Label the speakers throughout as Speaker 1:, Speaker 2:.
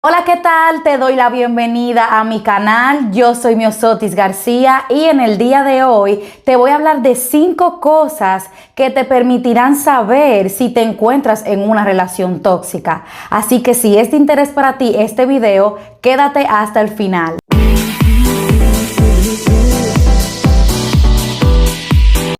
Speaker 1: Hola, ¿qué tal? Te doy la bienvenida a mi canal. Yo soy Miosotis García y en el día de hoy te voy a hablar de 5 cosas que te permitirán saber si te encuentras en una relación tóxica. Así que si es de interés para ti este video, quédate hasta el final.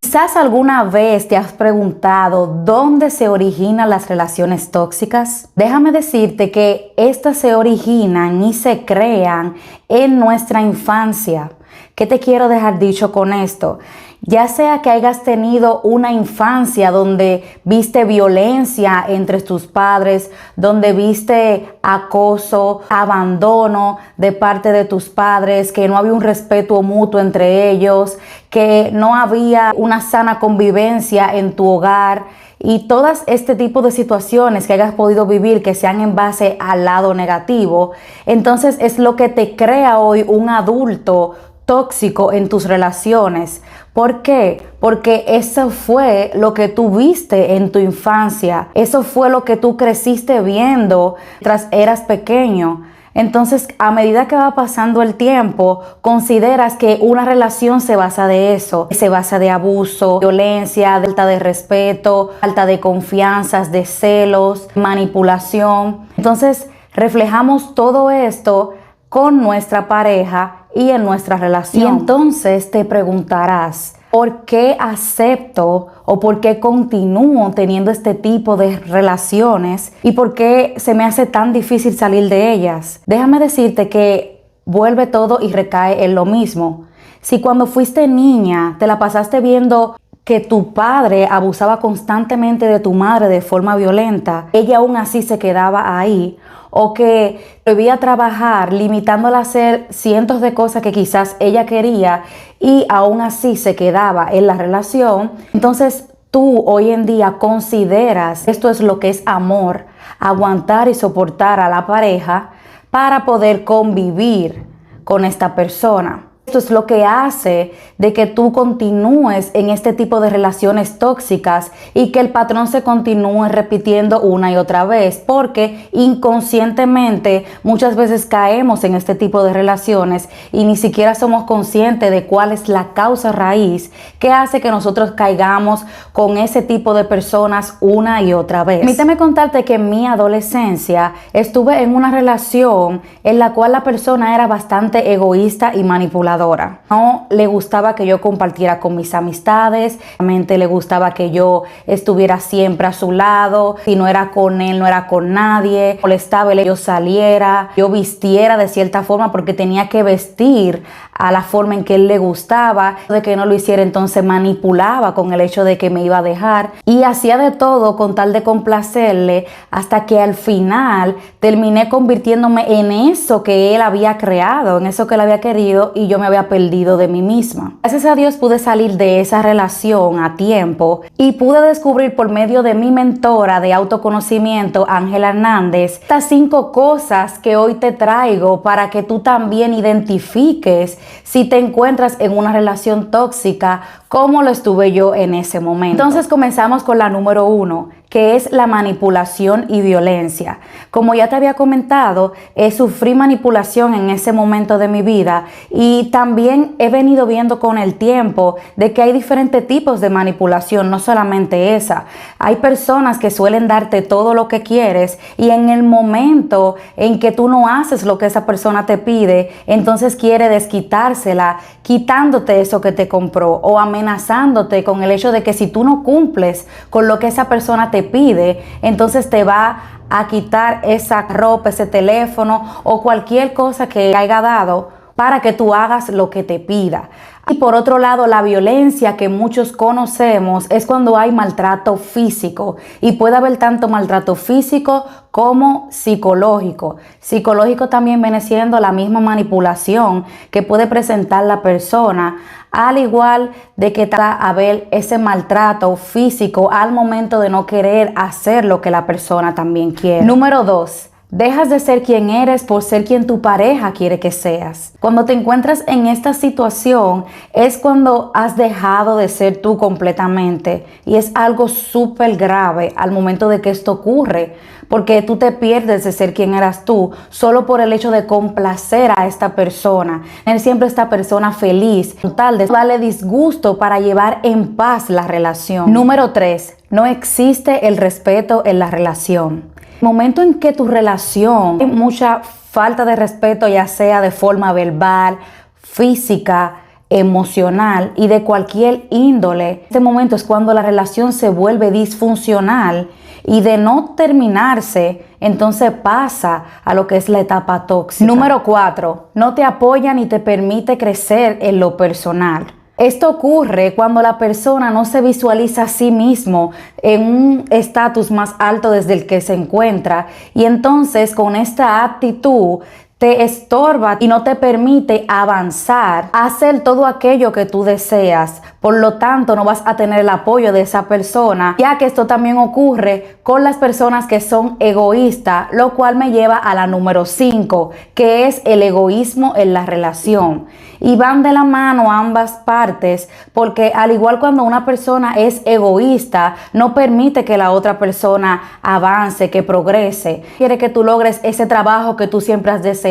Speaker 1: Quizás alguna vez te has preguntado dónde se originan las relaciones tóxicas. Déjame decirte que estas se originan y se crean en nuestra infancia. ¿Qué te quiero dejar dicho con esto? Ya sea que hayas tenido una infancia donde viste violencia entre tus padres, donde viste acoso, abandono de parte de tus padres, que no había un respeto mutuo entre ellos, que no había una sana convivencia en tu hogar y todas este tipo de situaciones que hayas podido vivir que sean en base al lado negativo, entonces es lo que te crea hoy un adulto tóxico en tus relaciones. ¿Por qué? Porque eso fue lo que tú viste en tu infancia. Eso fue lo que tú creciste viendo mientras eras pequeño. Entonces, a medida que va pasando el tiempo, consideras que una relación se basa de eso. Se basa de abuso, violencia, de falta de respeto, falta de confianza, de celos, manipulación. Entonces, reflejamos todo esto con nuestra pareja y en nuestra relación. Y entonces te preguntarás, ¿por qué acepto o por qué continúo teniendo este tipo de relaciones y por qué se me hace tan difícil salir de ellas? Déjame decirte que vuelve todo y recae en lo mismo. Si cuando fuiste niña te la pasaste viendo que tu padre abusaba constantemente de tu madre de forma violenta, ella aún así se quedaba ahí, o que debía trabajar limitándola a hacer cientos de cosas que quizás ella quería y aún así se quedaba en la relación, entonces tú hoy en día consideras esto es lo que es amor, aguantar y soportar a la pareja para poder convivir con esta persona. Esto es lo que hace de que tú continúes en este tipo de relaciones tóxicas y que el patrón se continúe repitiendo una y otra vez, porque inconscientemente muchas veces caemos en este tipo de relaciones y ni siquiera somos conscientes de cuál es la causa raíz que hace que nosotros caigamos con ese tipo de personas una y otra vez. Permíteme contarte que en mi adolescencia estuve en una relación en la cual la persona era bastante egoísta y manipuladora. No le gustaba que yo compartiera con mis amistades, realmente le gustaba que yo estuviera siempre a su lado, si no era con él, no era con nadie, molestaba que yo saliera, yo vistiera de cierta forma porque tenía que vestir a la forma en que él le gustaba, de que no lo hiciera entonces manipulaba con el hecho de que me iba a dejar y hacía de todo con tal de complacerle hasta que al final terminé convirtiéndome en eso que él había creado, en eso que él había querido y yo me había perdido de mí misma. Gracias a Dios pude salir de esa relación a tiempo y pude descubrir por medio de mi mentora de autoconocimiento, Ángela Hernández, estas 5 cosas que hoy te traigo para que tú también identifiques si te encuentras en una relación tóxica como lo estuve yo en ese momento. Entonces comenzamos con la número 1, que es la manipulación y violencia. Como ya te había comentado, sufrí manipulación en ese momento de mi vida y también he venido viendo con el tiempo de que hay diferentes tipos de manipulación, no solamente esa. Hay personas que suelen darte todo lo que quieres y en el momento en que tú no haces lo que esa persona te pide, entonces quiere desquitársela, quitándote eso que te compró o amenazándote con el hecho de que si tú no cumples con lo que esa persona te pide, entonces te va a quitar esa ropa, ese teléfono o cualquier cosa que haya dado para que tú hagas lo que te pida. Y por otro lado, la violencia que muchos conocemos es cuando hay maltrato físico y puede haber tanto maltrato físico como psicológico. Psicológico también viene siendo la misma manipulación que puede presentar la persona, al igual de que va a haber ese maltrato físico al momento de no querer hacer lo que la persona también quiere. Número 2. Dejas de ser quien eres por ser quien tu pareja quiere que seas. Cuando te encuentras en esta situación es cuando has dejado de ser tú completamente, y es algo súper grave al momento de que esto ocurre, porque tú te pierdes de ser quien eras tú solo por el hecho de complacer a esta persona, tener siempre esta persona feliz, tal de darle disgusto para llevar en paz la relación. Número 3, no existe el respeto en la relación. El momento en que tu relación hay mucha falta de respeto, ya sea de forma verbal, física, emocional y de cualquier índole, este momento es cuando la relación se vuelve disfuncional, y de no terminarse, entonces pasa a lo que es la etapa tóxica. Número 4, no te apoya ni te permite crecer en lo personal. Esto ocurre cuando la persona no se visualiza a sí mismo en un estatus más alto desde el que se encuentra, y entonces con esta actitud te estorba y no te permite avanzar, hacer todo aquello que tú deseas. Por lo tanto, no vas a tener el apoyo de esa persona, ya que esto también ocurre con las personas que son egoístas, lo cual me lleva a la número 5, que es el egoísmo en la relación. Y van de la mano ambas partes, porque al igual cuando una persona es egoísta, no permite que la otra persona avance, que progrese. Quiere que tú logres ese trabajo que tú siempre has deseado,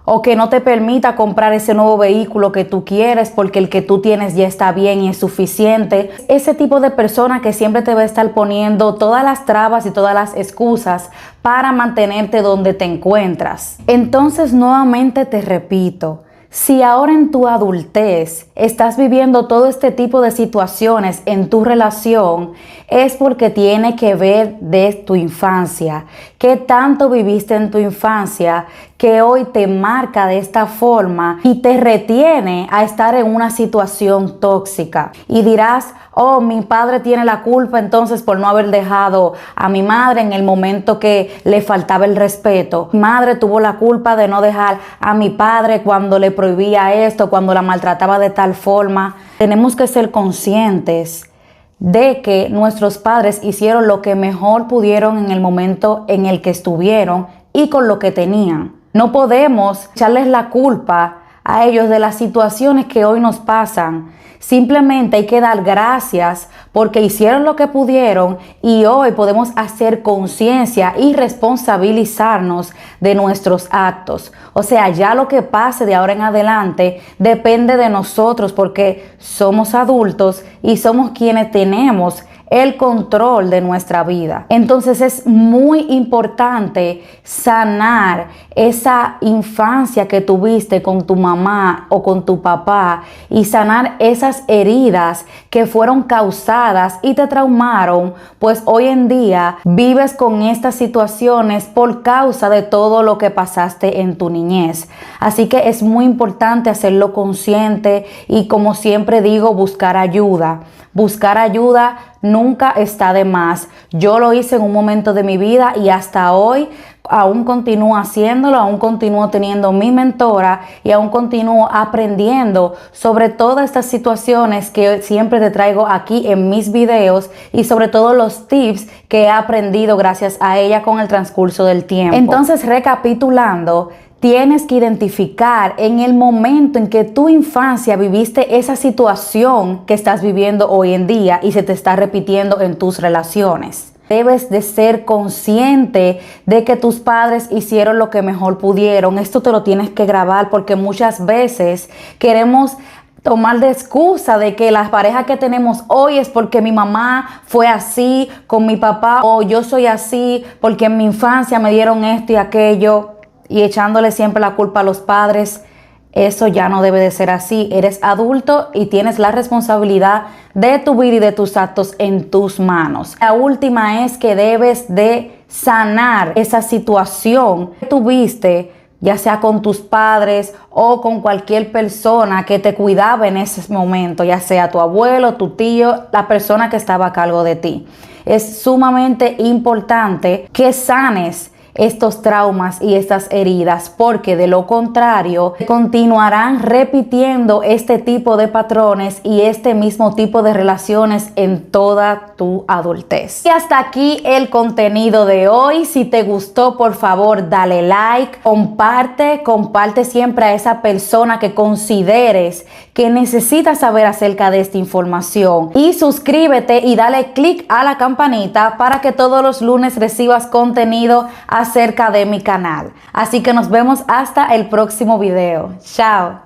Speaker 1: o que no te permita comprar ese nuevo vehículo que tú quieres porque el que tú tienes ya está bien y es suficiente. Ese tipo de persona que siempre te va a estar poniendo todas las trabas y todas las excusas para mantenerte donde te encuentras. Entonces, nuevamente te repito, si ahora en tu adultez estás viviendo todo este tipo de situaciones en tu relación, es porque tiene que ver de tu infancia. ¿Qué tanto viviste en tu infancia que hoy te marca de esta forma y te retiene a estar en una situación tóxica? Y dirás, oh, mi padre tiene la culpa entonces por no haber dejado a mi madre en el momento que le faltaba el respeto. Mi madre tuvo la culpa de no dejar a mi padre cuando le prohibía esto, cuando la maltrataba de tal forma. Tenemos que ser conscientes de que nuestros padres hicieron lo que mejor pudieron en el momento en el que estuvieron y con lo que tenían. No podemos echarles la culpa a ellos de las situaciones que hoy nos pasan. Simplemente hay que dar gracias porque hicieron lo que pudieron, y hoy podemos hacer conciencia y responsabilizarnos de nuestros actos. O sea, ya lo que pase de ahora en adelante depende de nosotros, porque somos adultos y somos quienes tenemos el control de nuestra vida. Entonces es muy importante sanar esa infancia que tuviste con tu mamá o con tu papá, y sanar esas heridas que fueron causadas y te traumaron, pues hoy en día vives con estas situaciones por causa de todo lo que pasaste en tu niñez. Así que es muy importante hacerlo consciente y, como siempre digo, buscar ayuda. Buscar ayuda nunca está de más. Yo lo hice en un momento de mi vida y hasta hoy aún continúo haciéndolo, aún continúo teniendo mi mentora y aún continúo aprendiendo sobre todas estas situaciones que siempre te traigo aquí en mis videos, y sobre todo los tips que he aprendido gracias a ella con el transcurso del tiempo. Entonces, recapitulando, tienes que identificar en el momento en que tu infancia viviste esa situación que estás viviendo hoy en día y se te está repitiendo en tus relaciones. Debes de ser consciente de que tus padres hicieron lo que mejor pudieron. Esto te lo tienes que grabar, porque muchas veces queremos tomar de excusa de que la pareja que tenemos hoy es porque mi mamá fue así con mi papá, o yo soy así porque en mi infancia me dieron esto y aquello, y echándole siempre la culpa a los padres. Eso ya no debe de ser así. Eres adulto y tienes la responsabilidad de tu vida y de tus actos en tus manos. La última es que debes de sanar esa situación que tuviste, ya sea con tus padres o con cualquier persona que te cuidaba en ese momento, ya sea tu abuelo, tu tío, la persona que estaba a cargo de ti. Es sumamente importante que sanes estos traumas y estas heridas, porque de lo contrario continuarán repitiendo este tipo de patrones y este mismo tipo de relaciones en toda tu adultez. Y hasta aquí el contenido de hoy. Si te gustó, por favor dale like, comparte siempre a esa persona que consideres que necesita saber acerca de esta información, y suscríbete y dale click a la campanita para que todos los lunes recibas contenido acerca de mi canal. Así que nos vemos hasta el próximo video. Chao.